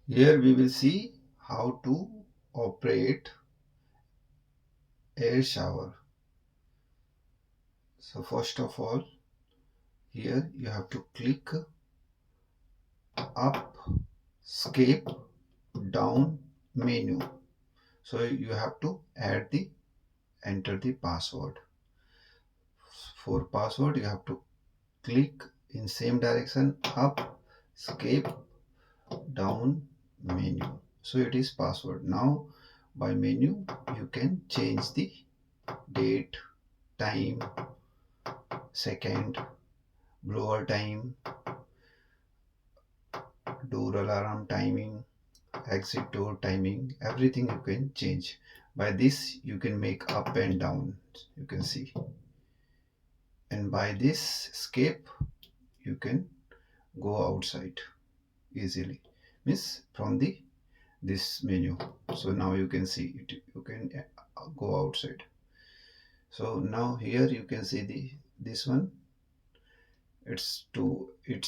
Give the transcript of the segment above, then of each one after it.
Here we will see how to operate air shower. So first of all, here you have to click up, escape, down, menu. So you have to enter the password. For password you have to click in same direction, up, escape, down, menu. So it is password. Now by menu you can change the date, time, second, blower time, door alarm timing, exit door timing, everything you can change. By this you can make up and down, you can see. And by this escape you can go outside easily, means from the this menu. So now you can see it, you can go outside. So now here you can see the this one, it's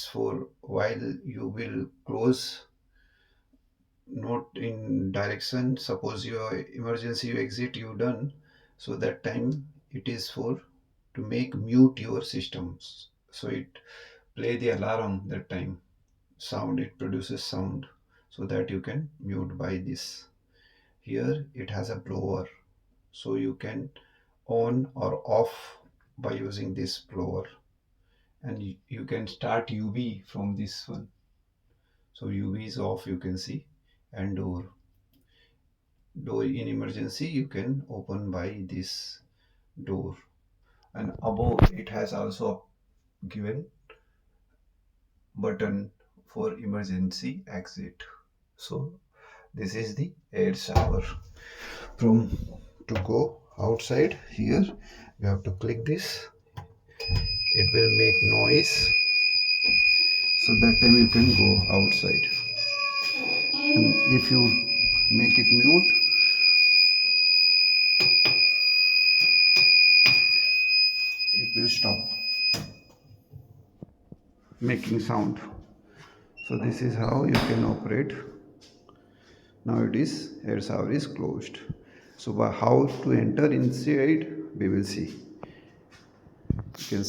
for while you will close, not in direction. Suppose your emergency you exit you done, so that time it is for to make mute your systems, so it play the alarm that time, sound, it produces sound, so that you can mute by this. Here it has a blower, so you can on or off by using this blower. And you can start UV from this one, so UV is off, you can see. And door in emergency you can open by this door. And above it has also given button for emergency exit. So this is the air shower. From to go outside, here you have to click this, it will make noise, so that time you can go outside. And if you make it mute, it will stop making sound. So this is how you can operate. Now it is air shower is closed. So by how to enter inside we will see. You can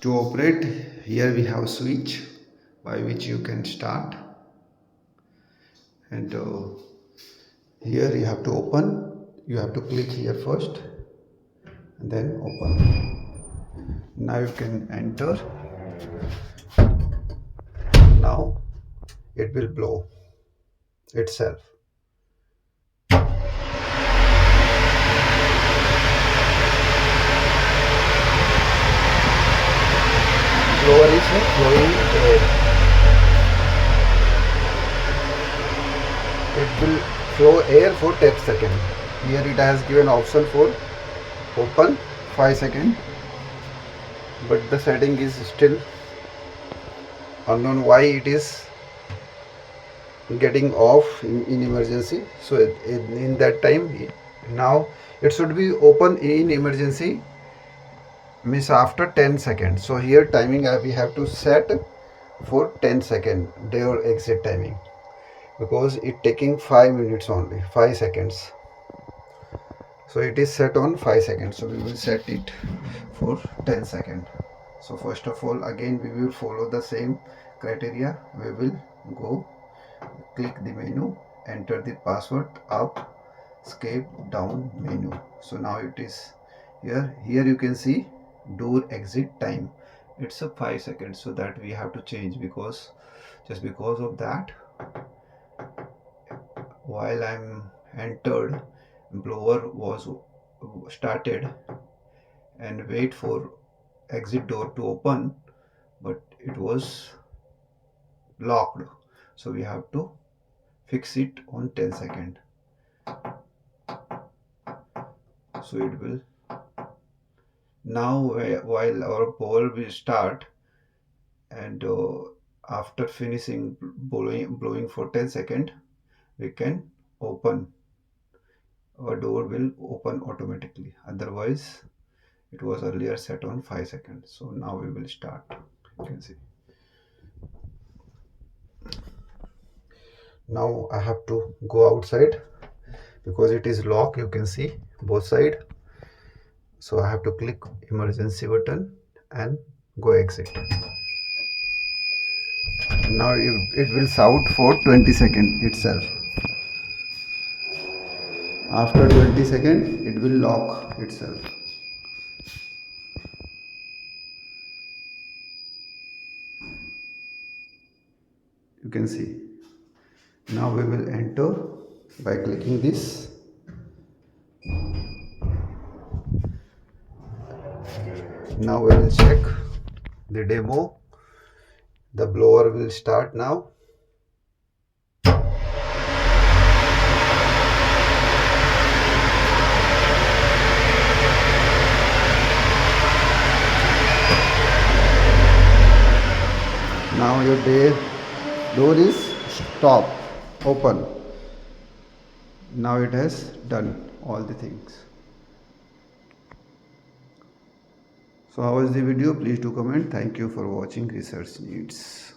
to operate, here we have switch by which you can start. And here you have to open, you have to click here first and then open. Now you can enter. Now it will blow itself. Blower is flowing air. It will flow air for 10 seconds. Here it has given option for open 5 seconds, but the setting is still unknown why it is getting off in emergency. So in that time, now it should be open in emergency, means after 10 seconds. So here timing we have to set for 10 second door exit timing, because it taking 5 minutes only, 5 seconds. So it is set on 5 seconds, so we will set it for 10 seconds. So first of all, again we will follow the same criteria. We will go, click the menu, enter the password, up, escape, down, menu. So now it is here you can see door exit time, it's a 5 seconds, so that we have to change, because just because of that, while I'm entered, blower was started and wait for exit door to open, but it was locked, so we have to fix it on 10 seconds. So it will now, while our bowl will start, and after finishing blowing for 10 seconds, we can open, our door will open automatically. Otherwise it was earlier set on 5 seconds. So now we will start, you can see. Now I have to go outside because it is locked, you can see both side. So I have to click emergency button and go exit. Now it will shout for 20 seconds itself. After 20 seconds it will lock itself. You can see. Now we will enter by clicking this. Now we will check the demo. The blower will start now. Now your door is stop, open. Now it has done all the things. So how was the video? Please do comment. Thank you for watching Research Needs.